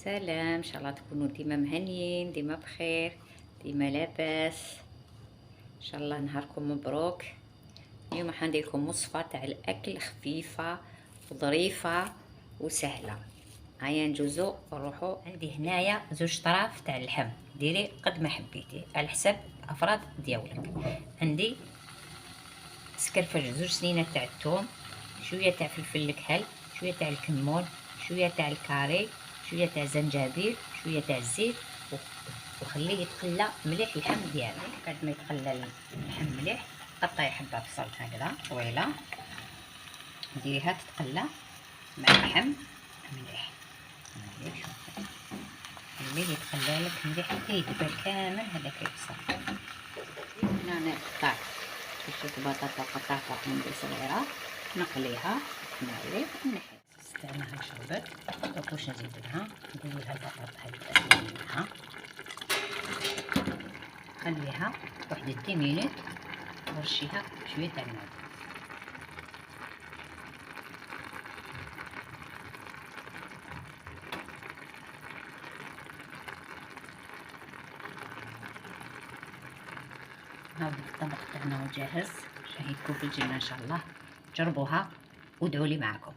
سلام، ان شاء الله تكونوا ديما مهنيين، ديما بخير، ديما لاباس. ان شاء الله نهاركم مبروك. اليوم راح ندير لكم وصفه تاع الاكل خفيفه وظريفه وسهله. هيا نجوزو نروحو. عندي هنايا 2 طراف تاع اللحم، ديري قد ما حبيتي على حسب الافراد ديالك. عندي سكرفج 2 سنينات تاع الثوم، شويه تاع فلفل الكحل، شويه تاع الكمون، شويه تاع الكاري، شويه تاع الزنجبيل، شويه تاع الزيت، وخليه يتقلى مليح اللحم ديالك. بعد ما يتقلى اللحم مليح قطعي حبه بصل هكذا طويله، ديريها تتقلى مع اللحم مليح. خليه يتقلى لك مليح حتى يدبل كامل هذاك البصل. هنا انا قطعت شويه بطاطا، قطعتها عندي صغيره، نقليها نعلي ونحي. استناها شربت، دوك واش نزيد لها؟ ندير لها البطاطا هذه منها، خليها واحد 10 مينوت ورشيها شويه تاع الماء. هذا الطبق تاعنا جاهز، شهيتكم في الجنة ان شاء الله، جربوها وادعوا لي معكم.